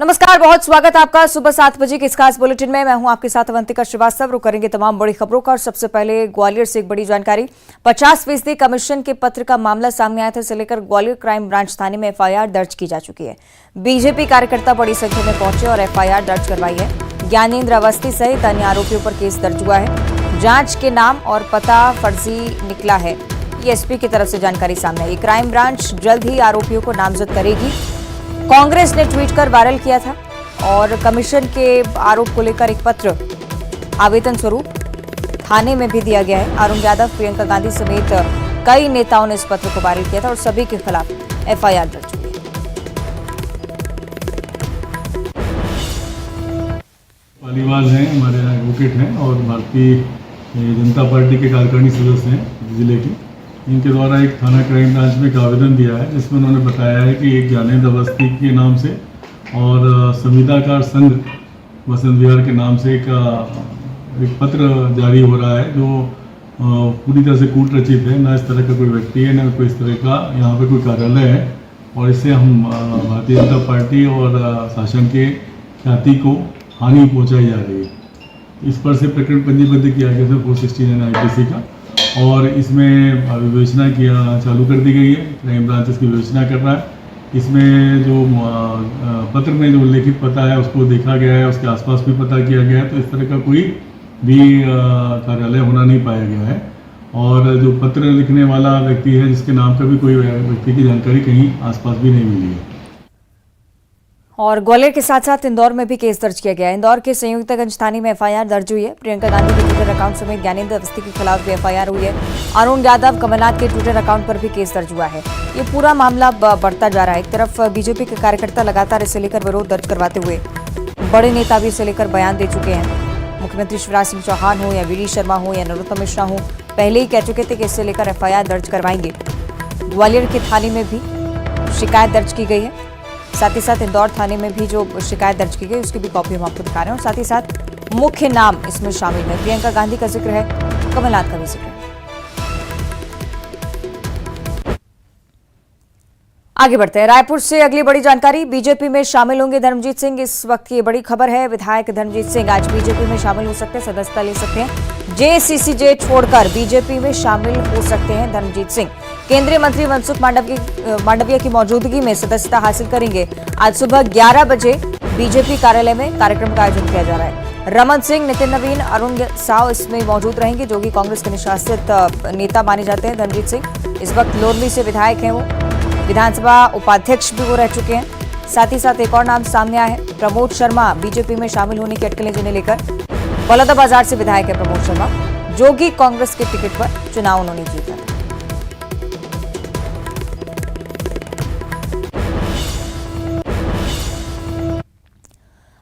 नमस्कार, बहुत स्वागत है आपका सुबह 7 बजे के इस खास बुलेटिन में। मैं हूं आपके साथ अवंतिका श्रीवास्तव। रुक करेंगे तमाम बड़ी खबरों का और सबसे पहले ग्वालियर से एक बड़ी जानकारी। 50% कमीशन के पत्र का मामला सामने आया था, इसे लेकर ग्वालियर क्राइम ब्रांच थाने में एफआईआर दर्ज की जा चुकी है। बीजेपी कार्यकर्ता बड़ी संख्या में पहुंचे और एफआईआर दर्ज करवाई है। ज्ञानेंद्र अवस्थी सहित अन्य आरोपियों पर केस दर्ज हुआ है। जांच के नाम और पता फर्जी निकला है, ये एसपी की तरफ से जानकारी सामने आई। क्राइम ब्रांच जल्द ही आरोपियों को नामजद करेगी। कांग्रेस ने ट्वीट कर वायरल किया था और कमीशन के आरोप को लेकर एक पत्र आवेदन स्वरूप थाने में भी दिया गया है। अरुण यादव, प्रियंका गांधी समेत कई नेताओं ने इस पत्र को वायरल किया था और सभी के खिलाफ एफआईआर दर्ज हुई है। पालीवाल हैं, हमारे यहाँ एडवोकेट हैं और भारतीय जनता पार्टी के कार्यकारिणी सदस्य हैं जिले की। इनके द्वारा एक थाना क्राइम ब्रांच में एक आवेदन दिया है जिसमें उन्होंने बताया है कि एक ज्ञानेंद्र अवस्थी के नाम से और संविदाकार संघ बसंत विहार के नाम से एक पत्र जारी हो रहा है जो पूरी तरह से कूट रचित है। न इस तरह का कोई व्यक्ति है, न कोई इस तरह का यहाँ पे कोई कार्यालय है और इससे हम भारतीय जनता पार्टी और शासन के ख्याति को हानि पहुँचाई जा रही है। इस पर से प्रकरण पंजीबद्ध किया गया था 469 IPC का और इसमें विवेचना किया चालू कर दी गई है। क्राइम ब्रांच इसकी विवेचना कर रहा है। इसमें जो पत्र में जो उल्लेखित पता है उसको देखा गया है, उसके आसपास भी पता किया गया है, तो इस तरह का कोई भी कार्यालय होना नहीं पाया गया है। और जो पत्र लिखने वाला व्यक्ति है जिसके नाम का भी कोई व्यक्ति की जानकारी कहीं आसपास भी नहीं मिली है। और ग्वालियर के साथ साथ इंदौर में भी केस दर्ज किया गया है। इंदौर के संयुक्तगंज थाने में एफआईआर दर्ज हुई है। प्रियंका गांधी के ट्विटर अकाउंट समेत ज्ञानेंद्र अवस्थी के खिलाफ भी एफआईआर हुई है। अरुण यादव, कमलनाथ के ट्विटर अकाउंट पर भी केस दर्ज हुआ है। ये पूरा मामला बढ़ता जा रहा है। एक तरफ बीजेपी के कार्यकर्ता लगातार इसे लेकर विरोध दर्ज करवाते हुए बड़े नेता भी इसे लेकर बयान दे चुके हैं। मुख्यमंत्री शिवराज सिंह चौहान हो या वीडी शर्मा हो या नरोत्तम मिश्रा हो, पहले ही कह चुके थे कि इससे लेकर एफआईआर दर्ज करवाएंगे। ग्वालियर के थाने में भी शिकायत दर्ज की गई है। साथ ही साथ इंदौर थाने में भी जो शिकायत दर्ज की गई उसकी भी कॉपी हम आपको दिखा रहे हैं। और साथ ही साथ मुख्य नाम इसमें शामिल है, प्रियंका गांधी का जिक्र है, कमलनाथ का भी जिक्र है। आगे बढ़ते हैं। रायपुर से अगली बड़ी जानकारी। बीजेपी में शामिल होंगे धर्मजीत सिंह, इस वक्त की बड़ी खबर है। विधायक धर्मजीत सिंह आज बीजेपी में शामिल हो सकते हैं, सदस्यता ले सकते हैं। जेसीसीजे छोड़कर बीजेपी में शामिल हो सकते हैं धर्मजीत सिंह। केंद्रीय मंत्री मनसुख मांडविया की मौजूदगी में सदस्यता हासिल करेंगे। आज सुबह 11 बजे बीजेपी कार्यालय में कार्यक्रम का आयोजन किया जा रहा है। रमन सिंह, नितिन नवीन, अरुण साव इसमें मौजूद रहेंगे, जो कि कांग्रेस के निष्कासित नेता माने जाते हैं। धर्मजीत सिंह इस वक्त लोरमी से विधायक हैं, वो विधानसभा उपाध्यक्ष भी वो रह चुके हैं। साथ ही साथ एक और नाम सामने आया है, प्रमोद शर्मा। बीजेपी में शामिल होने की अटकलें जिन्हें लेकर बलौदाबाजार से विधायक है प्रमोद शर्मा, जो कि कांग्रेस के टिकट पर चुनाव उन्होंने जीता था।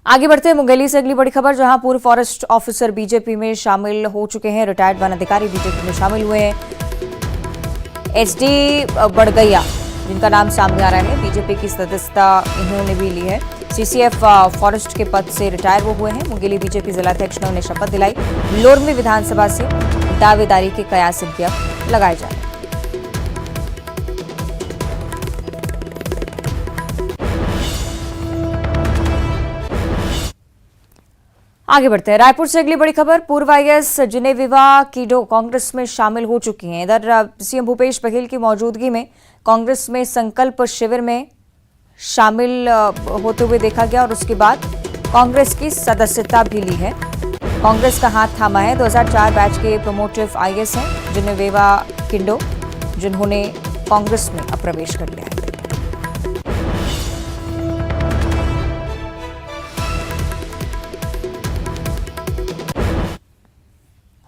आगे बढ़ते हैं मुंगेली से अगली बड़ी खबर, जहां पूर्व फॉरेस्ट ऑफिसर बीजेपी में शामिल हो चुके हैं। रिटायर्ड वन अधिकारी बीजेपी में शामिल हुए हैं। एसडी बड़गैया जिनका नाम सामने आ रहा है, बीजेपी की सदस्यता इन्होंने भी ली है। सीसीएफ फॉरेस्ट के पद से रिटायर वो हुए हैं। मुंगेली बीजेपी जिलाध्यक्ष ने उन्हें शपथ दिलाई। लोरमी विधानसभा से दावेदारी के कयास इनके अब लगाए जा रहे हैं। आगे बढ़ते हैं। रायपुर से अगली बड़ी खबर, पूर्व आईएएस जिनेविवा कीडो कांग्रेस में शामिल हो चुकी हैं। इधर सीएम भूपेश बघेल की मौजूदगी में कांग्रेस में संकल्प शिविर में शामिल होते हुए देखा गया और उसके बाद कांग्रेस की सदस्यता भी ली है। कांग्रेस का हाथ थामा है। 2004 बैच के प्रोमोटिव आईएएस हैं जिनेविवा कीडो, जिन्होंने कांग्रेस में अब प्रवेश कर लिया है।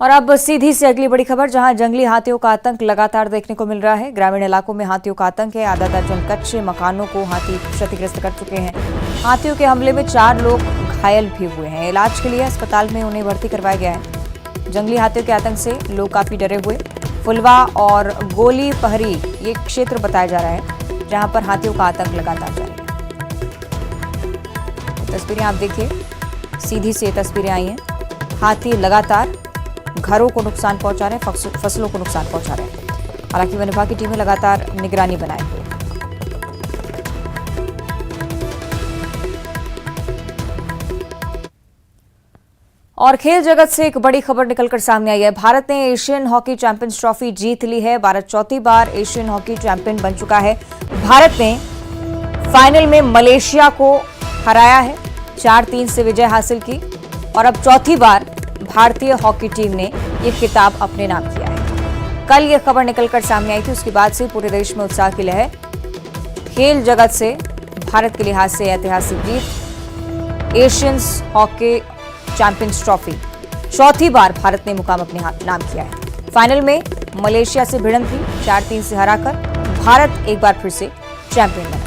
और अब सीधी से अगली बड़ी खबर, जहां जंगली हाथियों का आतंक लगातार देखने को मिल रहा है। ग्रामीण इलाकों में हाथियों का आतंक है। आधा दर्जन कच्चे मकानों को हाथी क्षतिग्रस्त कर चुके हैं। हाथियों के हमले में 4 लोग घायल भी हुए हैं। इलाज के लिए अस्पताल में उन्हें भर्ती करवाया गया है। जंगली हाथियों के आतंक से लोग काफी डरे हुए। फुलवा और गोली पहरी ये क्षेत्र बताया जा रहा है जहां पर हाथियों का आतंक लगातार जारी है। तस्वीरें आप देखिए, सीधी से तस्वीरें आई हैं। हाथी लगातार घरों को नुकसान पहुंचा रहे हैं, फसलों को नुकसान पहुंचा रहे हैं। हालांकि वन विभाग की टीमें लगातार निगरानी बनाए हुए हैं। और खेल जगत से एक बड़ी खबर निकलकर सामने आई है। भारत ने एशियन हॉकी चैंपियंस ट्रॉफी जीत ली है। भारत चौथी बार एशियन हॉकी चैंपियन बन चुका है। भारत ने फाइनल में मलेशिया को हराया है, 4-3 से विजय हासिल की और अब चौथी बार भारतीय हॉकी टीम ने ये खिताब अपने नाम किया है। कल ये खबर निकलकर सामने आई थी, उसके बाद से पूरे देश में उत्साह की लहर। खेल जगत से भारत के लिहाज से ऐतिहासिक जीत, एशियन हॉकी चैंपियंस ट्रॉफी चौथी बार भारत ने मुकाम अपने नाम किया है। फाइनल में मलेशिया से भिड़ंत थी, 4-3 से हराकर भारत एक बार फिर से चैंपियन बना।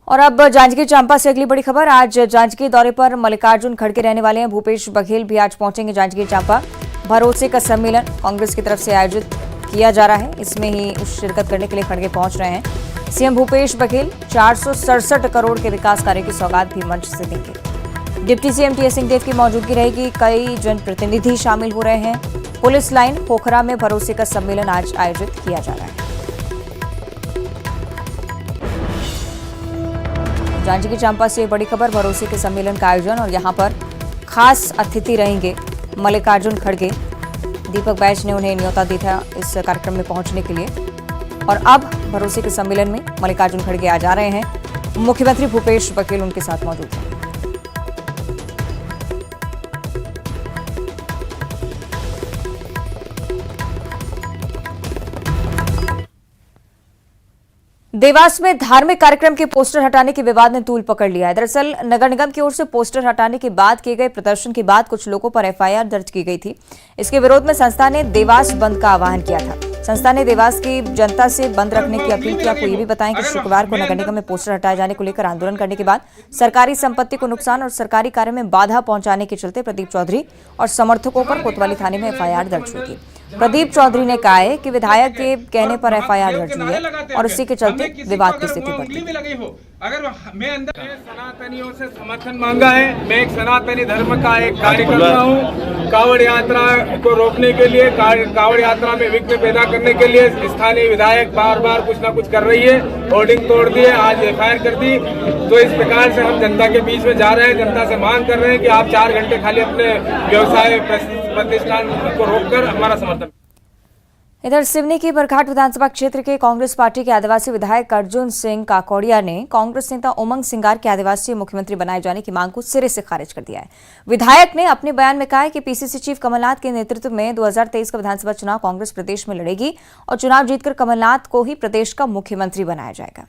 और अब जांजगीर चांपा से अगली बड़ी खबर। आज जांजगीर दौरे पर मल्लिकार्जुन खड़गे रहने वाले हैं। भूपेश बघेल भी आज पहुंचेंगे जांजगीर चांपा। भरोसे का सम्मेलन कांग्रेस की तरफ से आयोजित किया जा रहा है, इसमें ही शिरकत करने के लिए खड़गे पहुंच रहे हैं। सीएम भूपेश बघेल 467 करोड़ के विकास कार्य की सौगात भी मंच से देंगे। डिप्टी सीएम टीएस सिंहदेव की मौजूदगी रहेगी। कई जनप्रतिनिधि शामिल हो रहे हैं। पुलिस लाइन पोखरा में भरोसे का सम्मेलन आज आयोजित किया जा रहा है। जांजगीर चांपा से बड़ी खबर, भरोसे के सम्मेलन का आयोजन और यहां पर खास अतिथि रहेंगे मल्लिकार्जुन खड़गे। दीपक बैच ने उन्हें न्योता दी था इस कार्यक्रम में पहुंचने के लिए और अब भरोसे के सम्मेलन में मल्लिकार्जुन खड़गे आ जा रहे हैं। मुख्यमंत्री भूपेश बघेल उनके साथ मौजूद हैं। देवास में धार्मिक कार्यक्रम के पोस्टर हटाने के विवाद ने तूल पकड़ लिया है। दरअसल नगर निगम की ओर से पोस्टर हटाने के बाद किए गए प्रदर्शन के बाद कुछ लोगों पर एफआईआर दर्ज की गई थी। इसके विरोध में संस्था ने देवास बंद का आह्वान किया था। संस्था ने देवास की जनता से बंद रखने की अपील की। आपको ये भी बताएं कि शुक्रवार को नगर निगम में पोस्टर हटाए जाने को लेकर आंदोलन करने के बाद सरकारी संपत्ति को नुकसान और सरकारी कार्य में बाधा पहुंचाने के चलते प्रदीप चौधरी और समर्थकों पर कोतवाली थाने में एफआईआर दर्ज हुई थी। प्रदीप चौधरी ने कहा है कि विधायक के कहने पर एफआईआर दर्ज हुई है और इसी के चलते विवाद की स्थिति बढ़ गई। अगर मैं अंदर सनातनियों से समर्थन मांगा है, मैं एक सनातनी धर्म का एक कार्यकर्ता हूँ। कांवड़ यात्रा को रोकने के लिए, कांवड़ यात्रा में विघ्न पैदा करने के लिए स्थानीय विधायक बार बार कुछ ना कुछ कर रही है। होर्डिंग तोड़ दिए, आज एफआईआर कर दी। तो इस प्रकार से हम जनता के बीच में जा रहे हैं, जनता से मांग कर रहे हैं कि आप 4 घंटे खाली अपने व्यवसाय प्रतिष्ठान को रोककर हमारा समर्थन। इधर सिवनी की बरघाट विधानसभा क्षेत्र के कांग्रेस पार्टी के आदिवासी विधायक अर्जुन सिंह काकोड़िया ने कांग्रेस नेता उमंग सिंगार के आदिवासी मुख्यमंत्री बनाए जाने की मांग को सिरे से खारिज कर दिया है। विधायक ने अपने बयान में कहा है कि पीसीसी चीफ कमलनाथ के नेतृत्व में 2023 का विधानसभा चुनाव कांग्रेस प्रदेश में लड़ेगी और चुनाव जीतकर कमलनाथ को ही प्रदेश का मुख्यमंत्री बनाया जाएगा।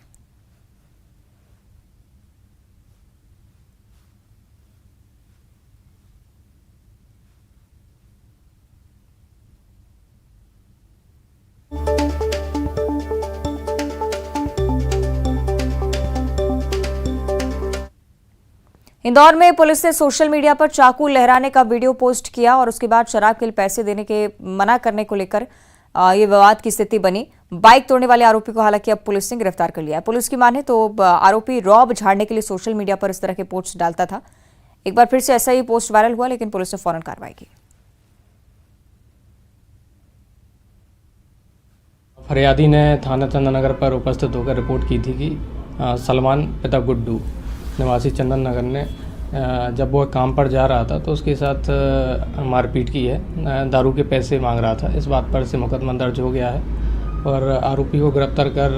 इंदौर में पुलिस ने सोशल मीडिया पर चाकू लहराने का वीडियो पोस्ट किया और उसके बाद शराब के लिए पैसे देने के मना करने को लेकर ये विवाद की स्थिति बनी। बाइक तोड़ने वाले आरोपी को हालांकि अब पुलिस ने गिरफ्तार कर लिया है। पुलिस की माने तो आरोपी रौब झाड़ने के लिए सोशल मीडिया पर इस तरह के पोस्ट डालता था। एक बार फिर से ऐसा ही पोस्ट वायरल हुआ, लेकिन पुलिस ने फौरन कार्रवाई की। फरियादी ने थाना चंदननगर पर उपस्थित होकर रिपोर्ट की थी कि सलमान पिता गुड्डू निवासी चंदन नगर ने जब वो काम पर जा रहा था तो उसके साथ मारपीट की है। दारू के पैसे मांग रहा था। इस बात पर से मुकदमा दर्ज हो गया है और आरोपी को गिरफ्तार कर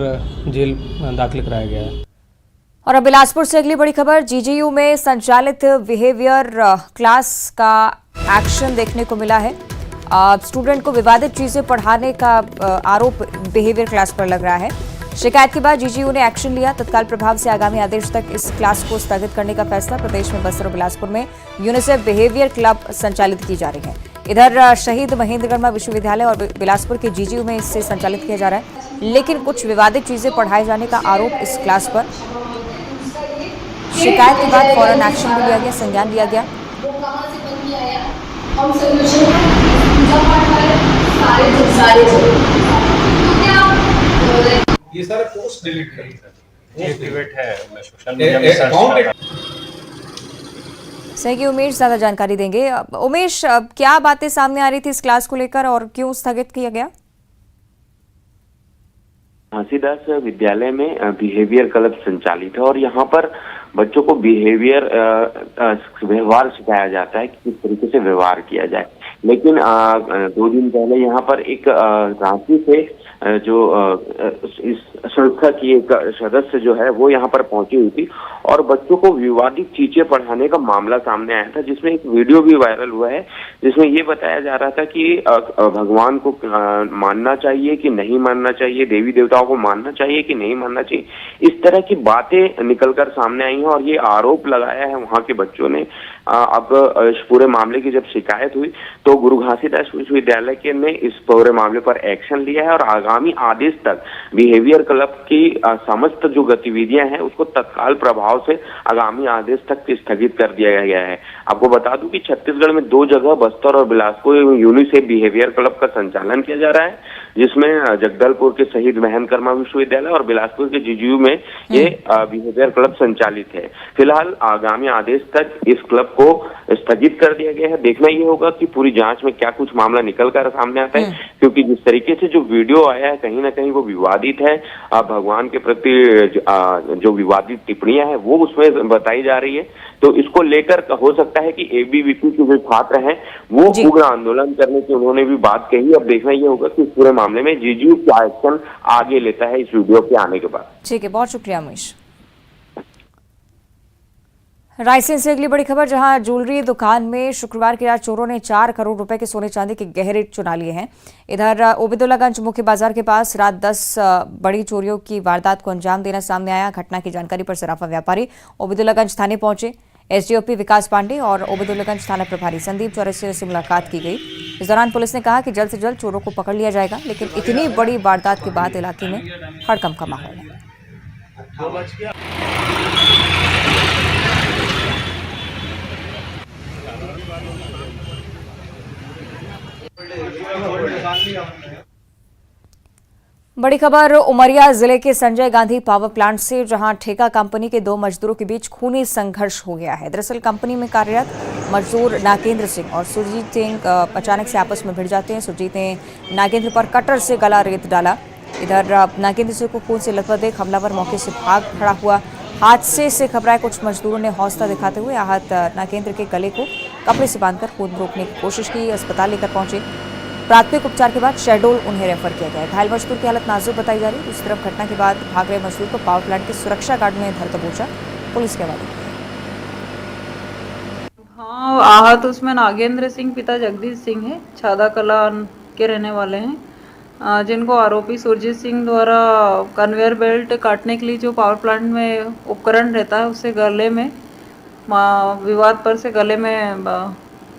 जेल दाखिल कराया गया है। और अब बिलासपुर से अगली बड़ी खबर। जीजीयू में संचालित बिहेवियर क्लास का एक्शन देखने को मिला है। स्टूडेंट को विवादित चीजें पढ़ाने का आरोप बिहेवियर क्लास पर लग रहा है। शिकायत के बाद जीजीयू ने एक्शन लिया। तत्काल प्रभाव से आगामी आदेश तक इस क्लास को स्थगित करने का फैसला। प्रदेश में बस्तर और बिलासपुर में यूनिसेफ बिहेवियर क्लब संचालित की जा रही है। इधर शहीद महेंद्रगढ़ विश्वविद्यालय और बिलासपुर के जीजीयू में इससे संचालित किया जा रहा है, लेकिन कुछ विवादित चीजें पढ़ाए जाने का आरोप इस क्लास पर। शिकायत के बाद फौरन एक्शन भी लिया गया, संज्ञान लिया गया। ये सारे पोस्ट डिलीट करें सर। एक्टिवेट है, मैं सोशल मीडिया में सर्च सही की उमेश ज्यादा जानकारी देंगे। उमेश, क्या बातें सामने आ रही थी इस क्लास को लेकर और क्यों स्थगित किया गया? घासीदास विद्यालय में बिहेवियर क्लब संचालित है और यहाँ पर बच्चों को व्यवहार सिखाया जाता है कि किस तरीके से व्यवहार किया जाए। लेकिन 2 दिन पहले यहाँ पर एक रांची से जो इस संस्था की एक सदस्य जो है वो यहाँ पर पहुंची हुई थी और बच्चों को विवादित चीजें पढ़ाने का मामला सामने आया था, जिसमें एक वीडियो भी वायरल हुआ है जिसमें ये बताया जा रहा था कि भगवान को मानना चाहिए कि नहीं मानना चाहिए, देवी देवताओं को मानना चाहिए कि नहीं मानना चाहिए, इस तरह की बातें निकलकर सामने आई हैं और ये आरोप लगाया है वहां के बच्चों ने। अब इस पूरे मामले की जब शिकायत हुई तो गुरु घासीदास विश्वविद्यालय के ने इस पूरे मामले पर एक्शन लिया है और आगामी आदेश तक बिहेवियर क्लब की समस्त जो गतिविधियां हैं उसको तत्काल प्रभाव से आगामी आदेश तक स्थगित कर दिया गया है। आपको बता दूं कि छत्तीसगढ़ में 2 जगह बस्तर और बिलासपुर यूनिसेफ बिहेवियर क्लब का संचालन किया जा रहा है, जिसमें जगदलपुर के शहीद महन कर्मा विश्वविद्यालय और बिलासपुर के जीजीयू में ये बिहेवियर क्लब संचालित है। फिलहाल आगामी आदेश तक इस क्लब को स्थगित कर दिया गया है। देखना ये होगा कि पूरी जांच में क्या कुछ मामला निकल कर सामने आता है, क्योंकि जिस तरीके से जो वीडियो आया है कहीं ना कहीं वो विवादित है। भगवान के प्रति जो विवादित टिप्पणियां हैं वो उसमें बताई जा रही है, तो इसको लेकर हो सकता है कि एबीवीपी के जो छात्र हैं वो उग्र आंदोलन करने की उन्होंने भी बात कही। अब देखना ये होगा कि इस पूरे मामले में जीजीयू क्या एक्शन आगे लेता है इस वीडियो के आने के बाद। ठीक है, बहुत शुक्रिया अमीश। रायसेन से अगली बड़ी खबर, जहां ज्वेलरी दुकान में शुक्रवार की रात चोरों ने 4 करोड़ रुपए के सोने चांदी के गहरे चुरा लिए हैं। इधर ओबेदुल्लागंज मुख्य बाजार के पास रात 10 बड़ी चोरियों की वारदात को अंजाम देना सामने आया। घटना की जानकारी पर सराफा व्यापारी ओबेदुल्लागंज थाने पहुंचे। एसडीओपी विकास पांडे और ओबेदुल्लागंज थाना प्रभारी संदीप चौरसिया से मुलाकात की गई। इस दौरान पुलिस ने कहा कि जल्द से जल्द चोरों को पकड़ लिया जाएगा, लेकिन इतनी बड़ी वारदात के बाद इलाके में हड़कंप का माहौल है। बड़ी खबर उमरिया जिले के संजय गांधी पावर प्लांट से, जहां ठेका कंपनी के 2 मजदूरों के बीच खूनी संघर्ष हो गया है। दरअसल कंपनी में कार्यरत मजदूर नागेंद्र सिंह और सुरजीत सिंह अचानक से आपस में भिड़ जाते हैं। सुरजीत ने नागेंद्र पर कटर से गला रेत डाला। इधर नागेंद्र सिंह को खून से लथपथ देख हमलावर मौके से भाग खड़ा हुआ। हादसे से घबराए कुछ मजदूरों ने हौसला दिखाते हुए आहत नागेंद्र के गले को कपड़े से बांधकर खून रोकने की कोशिश की। अस्पताल लेकर पहुंचे। प्राथमिक उपचार के बाद शहडोल उन्हें रेफर किया गया। घायल मजदूर की हालत नाजुक बताई जा रही है। दूसरी तरफ घटना के बाद भाग रहे मजदूर को पावर प्लांट के सुरक्षा गार्ड ने धर दबोचा। पुलिस के हवाले। हाँ, आहत उसमें नागेंद्र सिंह पिता जगदीश सिंह है, छादा कला के रहने वाले हैं, जिनको आरोपी सुरजीत सिंह द्वारा कन्वेयर बेल्ट काटने के लिए जो पावर प्लांट में उपकरण रहता है उससे गले में विवाद पर से गले में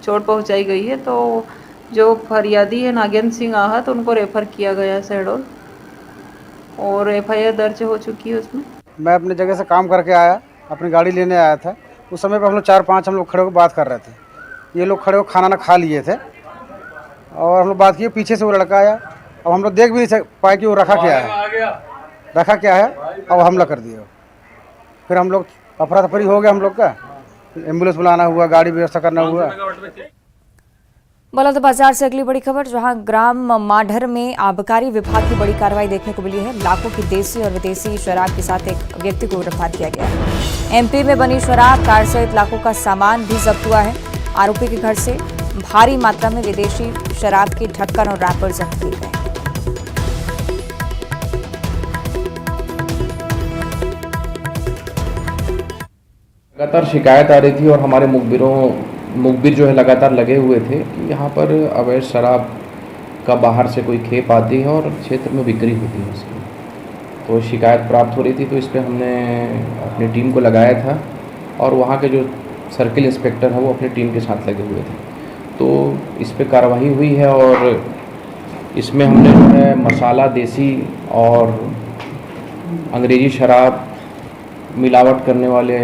चोट पहुंचाई गई है। तो जो फरियादी है नागेंद्र सिंह आहत, उनको रेफर किया गया है शहडोल और एफआईआर दर्ज हो चुकी है उसमें। मैं अपने जगह से काम करके आया, अपनी गाड़ी लेने आया था। उस समय पर हम लोग 4-5 हम लोग खड़े होकर बात कर रहे थे। ये लोग खड़े होकर खाना ना खा लिए थे और हम लोग बात किए। पीछे से वो लड़का आया। अब हम लोग देख भी नहीं पाए कि वो रखा क्या है और हमला कर दिया। फिर हम लोग अफरा तफरी हो गया, हम लोग का एम्बुलेंस बुलाना हुआ, गाड़ी व्यवस्था करना हुआ। बलौदाबाजार से अगली बड़ी खबर, जहां ग्राम माढ़र में आबकारी विभाग की बड़ी कार्रवाई देखने को मिली है। लाखों की देसी और विदेशी शराब के साथ एक व्यक्ति को गिरफ्तार किया गया है। एमपी में बनी शराब, कार सहित लाखों का सामान भी जब्त हुआ है। आरोपी के घर से भारी मात्रा में विदेशी शराब के ढक्कन और रैपर जब्त किए गए। लगातार शिकायत आ रही थी और हमारे मुखबिर जो है लगातार लगे हुए थे कि यहाँ पर अवैध शराब का बाहर से कोई खेप आती है और क्षेत्र में बिक्री होती है उसकी। तो शिकायत प्राप्त हो रही थी, तो इस पर हमने अपनी टीम को लगाया था और वहाँ के जो सर्किल इंस्पेक्टर हैं वो अपनी टीम के साथ लगे हुए थे। तो इस पर कार्रवाई हुई है और इसमें हमने जो है मसाला, देसी और अंग्रेज़ी शराब, मिलावट करने वाले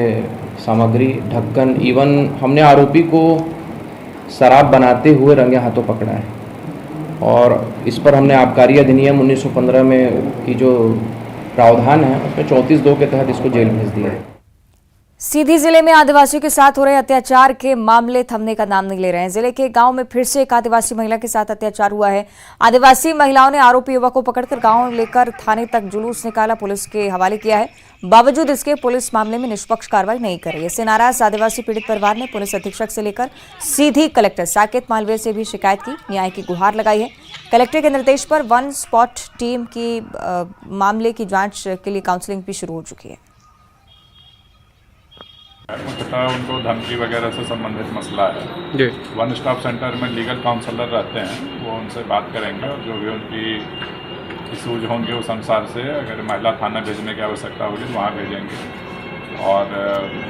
सामग्री, ढक्कन, इवन हमने आरोपी को शराब बनाते हुए रंगे हाथों पकड़ा है। और इस पर हमने आबकारी अधिनियम 1915 में की जो प्रावधान है उसमें 34(2) के तहत इसको जेल भेज दिया है। सीधी जिले में आदिवासियों के साथ हो रहे अत्याचार के मामले थमने का नाम नहीं ले रहे हैं। जिले के गांव में फिर से एक आदिवासी महिला के साथ अत्याचार हुआ है। आदिवासी महिलाओं ने आरोपी युवक को पकड़कर गांव लेकर थाने तक जुलूस निकाला, पुलिस के हवाले किया है। बावजूद इसके पुलिस मामले में निष्पक्ष कार्रवाई नहीं कर रही है। इससे नाराज आदिवासी पीड़ित परिवार ने पुलिस अधीक्षक से लेकर सीधी कलेक्टर साकेत मालवीय से भी शिकायत की, न्याय की गुहार लगाई है। कलेक्टर के निर्देश पर वन स्पॉट टीम की मामले की जांच के लिए काउंसलिंग भी शुरू हो चुकी है। मुख्यतः उनको धमकी वगैरह से संबंधित मसला है जी। वन स्टॉप सेंटर में लीगल काउंसलर रहते हैं, वो उनसे बात करेंगे और जो भी उनकी इशूज होंगे उस अनुसार से अगर महिला थाना भेजने की आवश्यकता होगी तो वहाँ भेजेंगे। और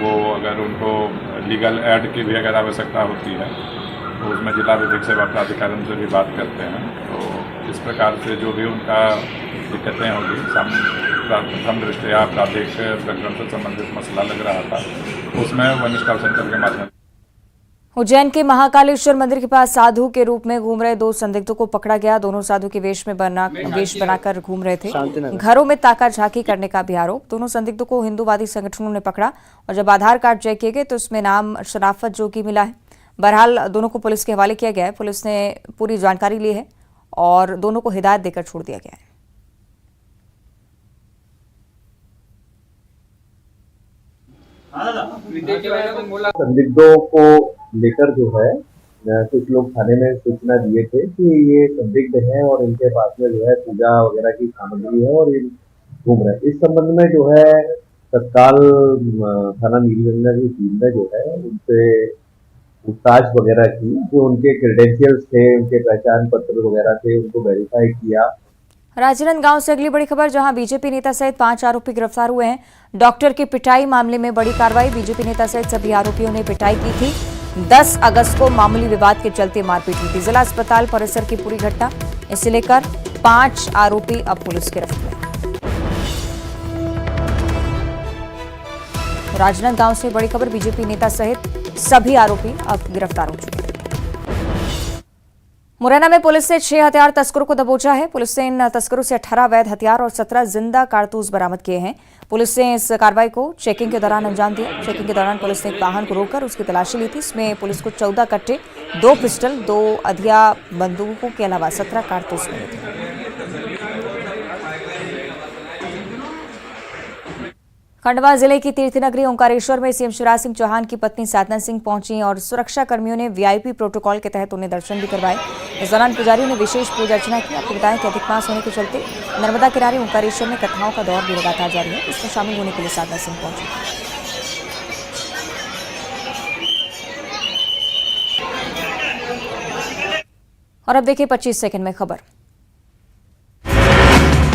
वो अगर उनको लीगल एड की भी अगर आवश्यकता होती है तो उसमें जिला विधिक सेवा प्राधिकरण से भी बात करते हैं। तो इस प्रकार से जो भी उनका दिक्कतें होगी, प्रथम दृष्टया आपराधिक प्रकरण से संबंधित मसला लग रहा था, उसमें वन स्टॉप सेंटर के माध्यम। उज्जैन के महाकालेश्वर मंदिर के पास साधु के रूप में घूम रहे 2 संदिग्धों को पकड़ा गया। दोनों साधु के वेश बनाकर घूम रहे थे। घरों में ताका झांकी करने का भी आरोप। दोनों संदिग्धों को हिंदूवादी संगठनों ने पकड़ा और जब आधार कार्ड चेक किए गए तो उसमें नाम शराफत जोगी मिला है। बहरहाल दोनों को पुलिस के हवाले किया गया है। पुलिस ने पूरी जानकारी ली है और दोनों को हिदायत देकर छोड़ दिया गया है। संदिग्धों को लेकर जो है कुछ लोग थाने में सूचना दिए थे कि ये संदिग्ध हैं और इनके पास में जो है पूजा वगैरह की सामग्री है और ये घूम रहे हैं। इस संबंध में जो है तत्काल थाना नीलगंगा की टीम ने जो है उनसे पूछताछ वगैरह की, जो उनके क्रेडेंशियल्स थे, उनके पहचान पत्र वगैरह थे, उनको वेरीफाई किया। राजनांदगांव से अगली बड़ी खबर, जहां बीजेपी नेता सहित 5 आरोपी गिरफ्तार हुए हैं। डॉक्टर की पिटाई मामले में बड़ी कार्रवाई। बीजेपी नेता सहित सभी आरोपियों ने पिटाई की थी। 10 अगस्त को मामूली विवाद के चलते मारपीट हुई थी। जिला अस्पताल परिसर की पूरी घटना, इसे लेकर 5 आरोपी अब पुलिस गिरफ्त में। राजनांदगांव से बड़ी खबर, बीजेपी नेता सहित सभी आरोपी अब गिरफ्तार हो चुके हैं। मुरैना में पुलिस ने 6 हथियार तस्करों को दबोचा है। पुलिस ने इन तस्करों से 18 वैध हथियार और 17 जिंदा कारतूस बरामद किए हैं। पुलिस ने इस कार्रवाई को चेकिंग के दौरान अंजाम दिया। चेकिंग के दौरान पुलिस ने एक वाहन को रोककर उसकी तलाशी ली थी। इसमें पुलिस को 14 कट्टे, 2 पिस्टल, 2 अधिया बंदूकों के अलावा 17 कारतूस मिले थे। खंडवा जिले की तीर्थनगरी ओंकारेश्वर में सीएम शिवराज सिंह चौहान की पत्नी साधना सिंह पहुंची और सुरक्षा कर्मियों ने वीआईपी प्रोटोकॉल के तहत उन्हें दर्शन भी करवाए। इस दौरान पुजारियों ने विशेष पूजा अर्चना की। आपको बताएं कि अधिक मास होने के चलते नर्मदा किनारे ओंकारेश्वर में कथाओं का दौर भी लगातार जारी है। इसमें शामिल होने के लिए साधना सिंह पहुंची। और अब देखिए 25 सेकंड में खबर।